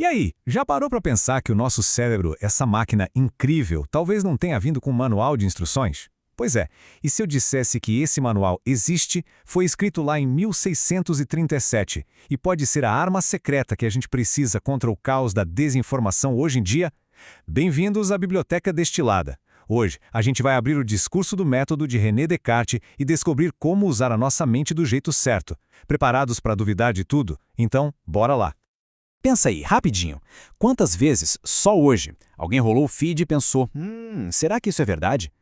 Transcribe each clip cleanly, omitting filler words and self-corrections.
E aí, já parou para pensar que o nosso cérebro, essa máquina incrível, talvez não tenha vindo com um manual de instruções? Pois é, e se eu dissesse que esse manual existe, foi escrito lá em 1637 e pode ser a arma secreta que a gente precisa contra o caos da desinformação hoje em dia? Bem-vindos à Biblioteca Destilada. Hoje, a gente vai abrir o discurso do método de René Descartes e descobrir como usar a nossa mente do jeito certo. Preparados para duvidar de tudo? Então, bora lá! Pensa aí, rapidinho. Quantas vezes, só hoje, alguém rolou o feed e pensou, será que isso é verdade?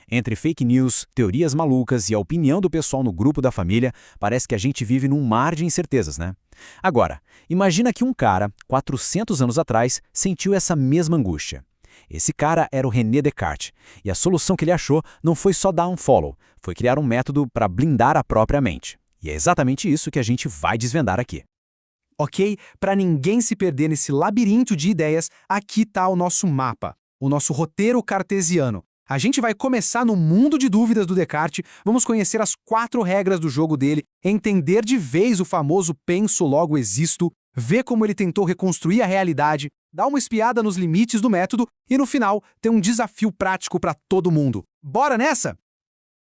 Entre fake news, teorias malucas e a opinião do pessoal no grupo da família, parece que a gente vive num mar de incertezas, né? Agora, imagina que um cara, 400 anos atrás, sentiu essa mesma angústia. Esse cara era o René Descartes, e a solução que ele achou não foi só dar um follow, foi criar um método para blindar a própria mente. E é exatamente isso que a gente vai desvendar aqui. Ok? Para ninguém se perder nesse labirinto de ideias, aqui está o nosso mapa, o nosso roteiro cartesiano. A gente vai começar no mundo de dúvidas do Descartes, vamos conhecer as 4 regras do jogo dele, entender de vez o famoso penso logo existo, ver como ele tentou reconstruir a realidade, dar uma espiada nos limites do método e, no final, ter um desafio prático para todo mundo. Bora nessa?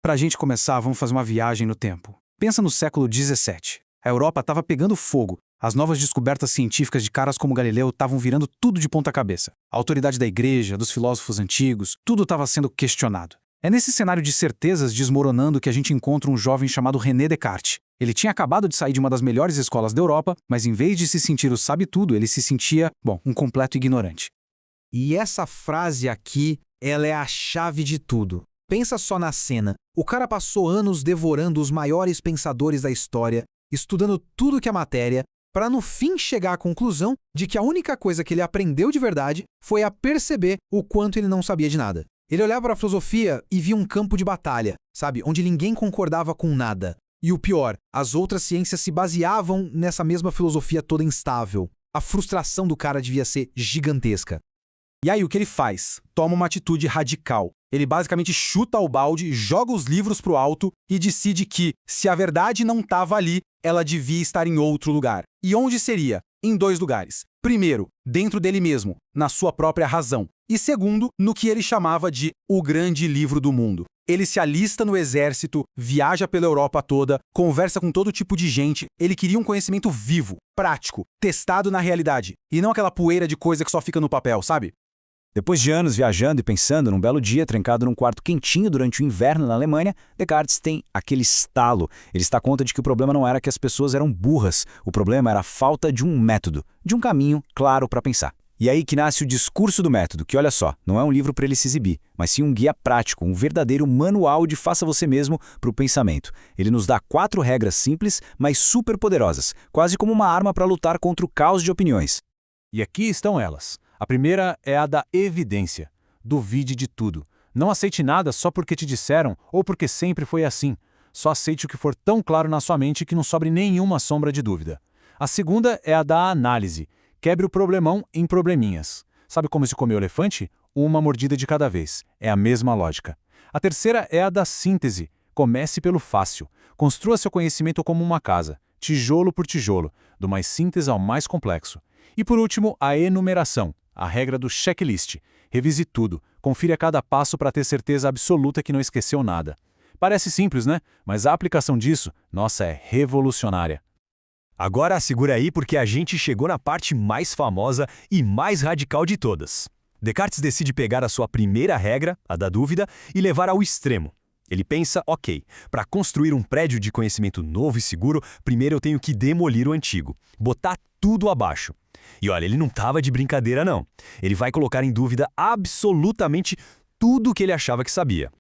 Para a gente começar, vamos fazer uma viagem no tempo. Pensa no século XVII. A Europa estava pegando fogo. As novas descobertas científicas de caras como Galileu estavam virando tudo de ponta cabeça. A autoridade da igreja, dos filósofos antigos, tudo estava sendo questionado. É nesse cenário de certezas desmoronando que a gente encontra um jovem chamado René Descartes. Ele tinha acabado de sair de uma das melhores escolas da Europa, mas em vez de se sentir o sabe-tudo, ele se sentia, um completo ignorante. E essa frase aqui, ela é a chave de tudo. Pensa só na cena. O cara passou anos devorando os maiores pensadores da história, estudando tudo que é matéria, para no fim chegar à conclusão de que a única coisa que ele aprendeu de verdade foi a perceber o quanto ele não sabia de nada. Ele olhava para a filosofia e via um campo de batalha, sabe, onde ninguém concordava com nada. E o pior, as outras ciências se baseavam nessa mesma filosofia toda instável. A frustração do cara devia ser gigantesca. E aí o que ele faz? Toma uma atitude radical. Ele basicamente chuta o balde, joga os livros pro alto e decide que, se a verdade não estava ali, ela devia estar em outro lugar. E onde seria? Em 2 lugares. Primeiro, dentro dele mesmo, na sua própria razão. E segundo, no que ele chamava de o grande livro do mundo. Ele se alista no exército, viaja pela Europa toda, conversa com todo tipo de gente. Ele queria um conhecimento vivo, prático, testado na realidade. E não aquela poeira de coisa que só fica no papel, sabe? Depois de anos viajando e pensando num belo dia, trancado num quarto quentinho durante o inverno na Alemanha, Descartes tem aquele estalo. Ele se dá conta de que o problema não era que as pessoas eram burras, o problema era a falta de um método, de um caminho claro para pensar. E aí que nasce o discurso do método, que olha só, não é um livro para ele se exibir, mas sim um guia prático, um verdadeiro manual de faça você mesmo para o pensamento. Ele nos dá 4 regras simples, mas super poderosas, quase como uma arma para lutar contra o caos de opiniões. E aqui estão elas. A primeira é a da evidência. Duvide de tudo. Não aceite nada só porque te disseram ou porque sempre foi assim. Só aceite o que for tão claro na sua mente que não sobre nenhuma sombra de dúvida. A segunda é a da análise. Quebre o problemão em probleminhas. Sabe como se come o elefante? Uma mordida de cada vez. É a mesma lógica. A terceira é a da síntese. Comece pelo fácil. Construa seu conhecimento como uma casa, tijolo por tijolo, do mais simples ao mais complexo. E por último, a enumeração. A regra do checklist. Revise tudo, confira cada passo para ter certeza absoluta que não esqueceu nada. Parece simples, né? Mas a aplicação disso, nossa, é revolucionária. Agora segura aí porque a gente chegou na parte mais famosa e mais radical de todas. Descartes decide pegar a sua primeira regra, a da dúvida, e levar ao extremo. Ele pensa, ok, para construir um prédio de conhecimento novo e seguro, primeiro eu tenho que demolir o antigo, botar tudo abaixo. E olha, ele não estava de brincadeira não. Ele vai colocar em dúvida absolutamente tudo o que ele achava que sabia.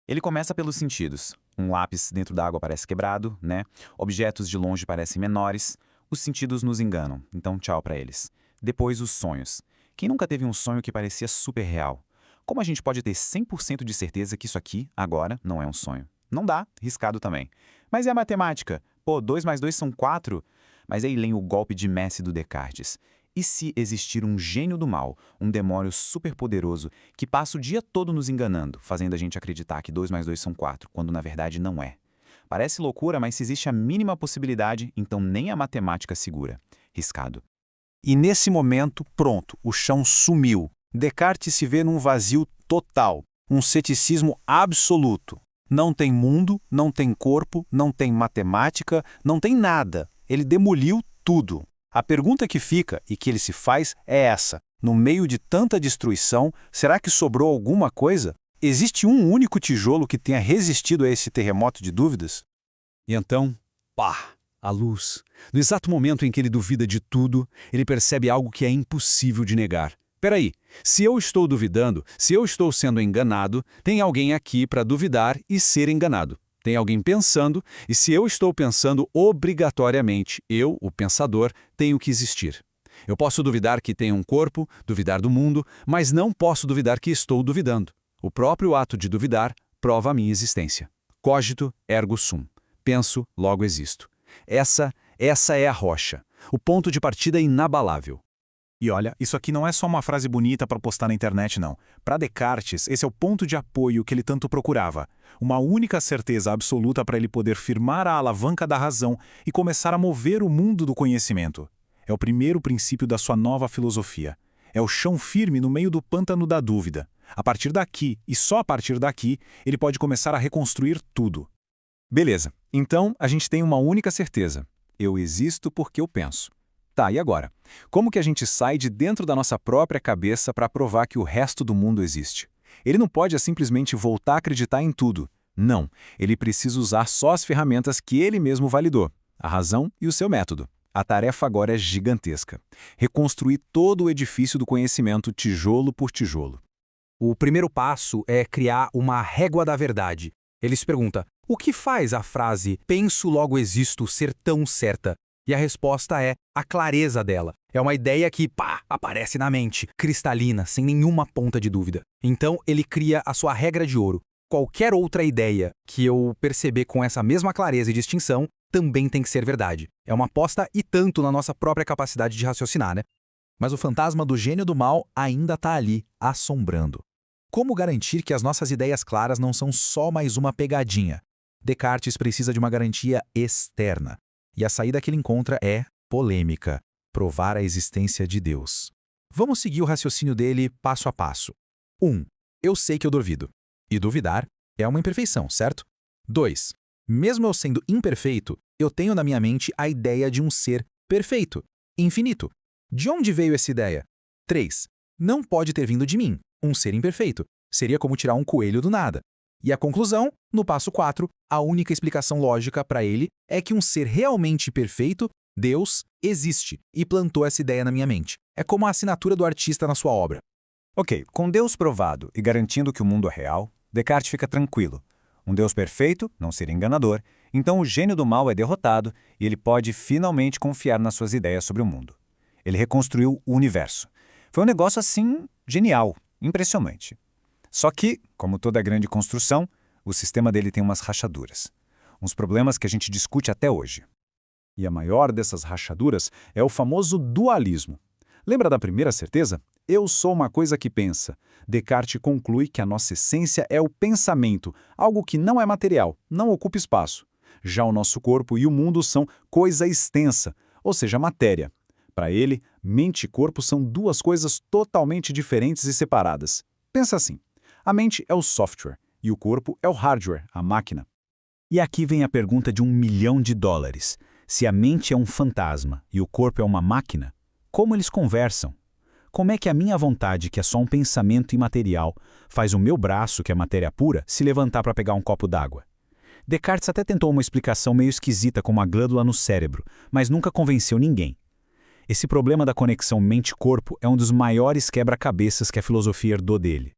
Ele começa pelos sentidos. Um lápis dentro da água parece quebrado, né? Objetos de longe parecem menores. Os sentidos nos enganam, então tchau para eles. Depois os sonhos. Quem nunca teve um sonho que parecia super real? Como a gente pode ter 100% de certeza que isso aqui, agora, não é um sonho? Não dá, riscado também. Mas e a matemática? Pô, 2 mais 2 são 4? Mas aí vem o golpe de mestre do Descartes. E se existir um gênio do mal, um demônio superpoderoso, que passa o dia todo nos enganando, fazendo a gente acreditar que 2 mais 2 são 4, quando na verdade não é? Parece loucura, mas se existe a mínima possibilidade, então nem a matemática segura. Riscado. E nesse momento, pronto, o chão sumiu. Descartes se vê num vazio total, um ceticismo absoluto. Não tem mundo, não tem corpo, não tem matemática, não tem nada. Ele demoliu tudo. A pergunta que fica e que ele se faz é essa: no meio de tanta destruição, será que sobrou alguma coisa? Existe um único tijolo que tenha resistido a esse terremoto de dúvidas? E então, pá, a luz. No exato momento em que ele duvida de tudo, ele percebe algo que é impossível de negar. Peraí, se eu estou duvidando, se eu estou sendo enganado, tem alguém aqui para duvidar e ser enganado. Tem alguém pensando, e se eu estou pensando obrigatoriamente, eu, o pensador, tenho que existir. Eu posso duvidar que tenho um corpo, duvidar do mundo, mas não posso duvidar que estou duvidando. O próprio ato de duvidar prova a minha existência. Cogito ergo sum. Penso, logo existo. Essa é a rocha. O ponto de partida inabalável. E olha, isso aqui não é só uma frase bonita para postar na internet, não. Para Descartes, esse é o ponto de apoio que ele tanto procurava. Uma única certeza absoluta para ele poder firmar a alavanca da razão e começar a mover o mundo do conhecimento. É o primeiro princípio da sua nova filosofia. É o chão firme no meio do pântano da dúvida. A partir daqui, e só a partir daqui, ele pode começar a reconstruir tudo. Beleza, então a gente tem uma única certeza. Eu existo porque eu penso. Tá, e agora? Como que a gente sai de dentro da nossa própria cabeça para provar que o resto do mundo existe? Ele não pode simplesmente voltar a acreditar em tudo. Não, ele precisa usar só as ferramentas que ele mesmo validou, a razão e o seu método. A tarefa agora é gigantesca. Reconstruir todo o edifício do conhecimento tijolo por tijolo. O primeiro passo é criar uma régua da verdade. Ele se pergunta: o que faz a frase "penso, logo existo" ser tão certa? E a resposta é a clareza dela. É uma ideia que, aparece na mente, cristalina, sem nenhuma ponta de dúvida. Então, ele cria a sua regra de ouro. Qualquer outra ideia que eu perceber com essa mesma clareza e distinção também tem que ser verdade. É uma aposta e tanto na nossa própria capacidade de raciocinar, né? Mas o fantasma do gênio do mal ainda está ali, assombrando. Como garantir que as nossas ideias claras não são só mais uma pegadinha? Descartes precisa de uma garantia externa. E a saída que ele encontra é polêmica: provar a existência de Deus. Vamos seguir o raciocínio dele passo a passo. 1. Eu sei que eu duvido. E duvidar é uma imperfeição, certo? 2. Mesmo eu sendo imperfeito, eu tenho na minha mente a ideia de um ser perfeito, infinito. De onde veio essa ideia? 3. Não pode ter vindo de mim, um ser imperfeito. Seria como tirar um coelho do nada. E a conclusão, no passo 4, a única explicação lógica para ele é que um ser realmente perfeito, Deus, existe e plantou essa ideia na minha mente. É como a assinatura do artista na sua obra. Ok, com Deus provado e garantindo que o mundo é real, Descartes fica tranquilo. Um Deus perfeito não seria enganador, então o gênio do mal é derrotado e ele pode finalmente confiar nas suas ideias sobre o mundo. Ele reconstruiu o universo. Foi um negócio assim, genial, impressionante. Só que, como toda grande construção, o sistema dele tem umas rachaduras. Uns problemas que a gente discute até hoje. E a maior dessas rachaduras é o famoso dualismo. Lembra da primeira certeza? Eu sou uma coisa que pensa. Descartes conclui que a nossa essência é o pensamento, algo que não é material, não ocupa espaço. Já o nosso corpo e o mundo são coisa extensa, ou seja, matéria. Para ele, mente e corpo são duas coisas totalmente diferentes e separadas. Pensa assim. A mente é o software e o corpo é o hardware, a máquina. E aqui vem a pergunta de $1 milhão. Se a mente é um fantasma e o corpo é uma máquina, como eles conversam? Como é que a minha vontade, que é só um pensamento imaterial, faz o meu braço, que é matéria pura, se levantar para pegar um copo d'água? Descartes até tentou uma explicação meio esquisita com uma glândula no cérebro, mas nunca convenceu ninguém. Esse problema da conexão mente-corpo é um dos maiores quebra-cabeças que a filosofia herdou dele.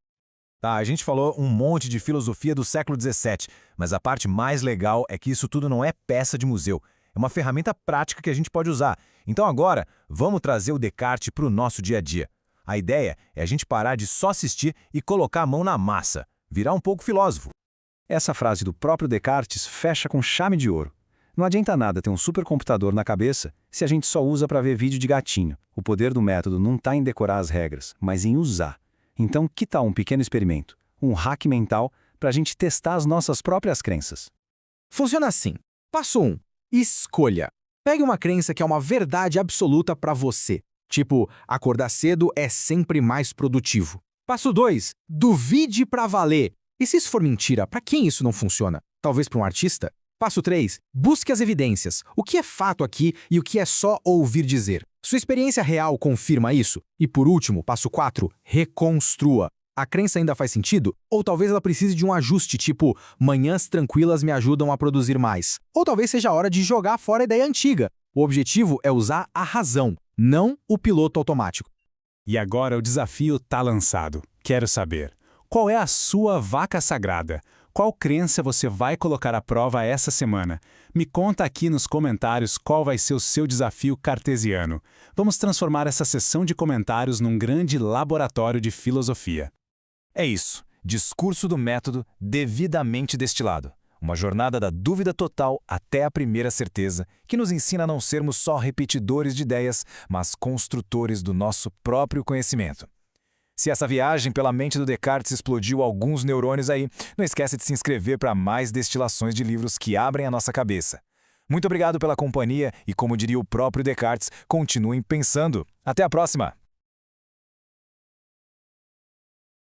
Tá, a gente falou um monte de filosofia do século XVII, mas a parte mais legal é que isso tudo não é peça de museu. É uma ferramenta prática que a gente pode usar. Então agora, vamos trazer o Descartes para o nosso dia a dia. A ideia é a gente parar de só assistir e colocar a mão na massa, virar um pouco filósofo. Essa frase do próprio Descartes fecha com chave de ouro. Não adianta nada ter um supercomputador na cabeça se a gente só usa para ver vídeo de gatinho. O poder do método não está em decorar as regras, mas em usar. Então, que tal um pequeno experimento? Um hack mental para a gente testar as nossas próprias crenças. Funciona assim. Passo 1. Escolha. Pegue uma crença que é uma verdade absoluta para você. Tipo, acordar cedo é sempre mais produtivo. Passo 2. Duvide pra valer. E se isso for mentira, pra quem isso não funciona? Talvez para um artista? Passo 3. Busque as evidências. O que é fato aqui e o que é só ouvir dizer? Sua experiência real confirma isso? E por último, passo 4. Reconstrua. A crença ainda faz sentido? Ou talvez ela precise de um ajuste, tipo, manhãs tranquilas me ajudam a produzir mais. Ou talvez seja a hora de jogar fora a ideia antiga. O objetivo é usar a razão, não o piloto automático. E agora o desafio tá lançado. Quero saber, qual é a sua vaca sagrada? Qual crença você vai colocar à prova essa semana? Me conta aqui nos comentários qual vai ser o seu desafio cartesiano. Vamos transformar essa sessão de comentários num grande laboratório de filosofia. É isso, discurso do método devidamente destilado. Uma jornada da dúvida total até a primeira certeza, que nos ensina a não sermos só repetidores de ideias, mas construtores do nosso próprio conhecimento. Se essa viagem pela mente do Descartes explodiu alguns neurônios aí, não esquece de se inscrever para mais destilações de livros que abrem a nossa cabeça. Muito obrigado pela companhia e, como diria o próprio Descartes, continuem pensando. Até a próxima!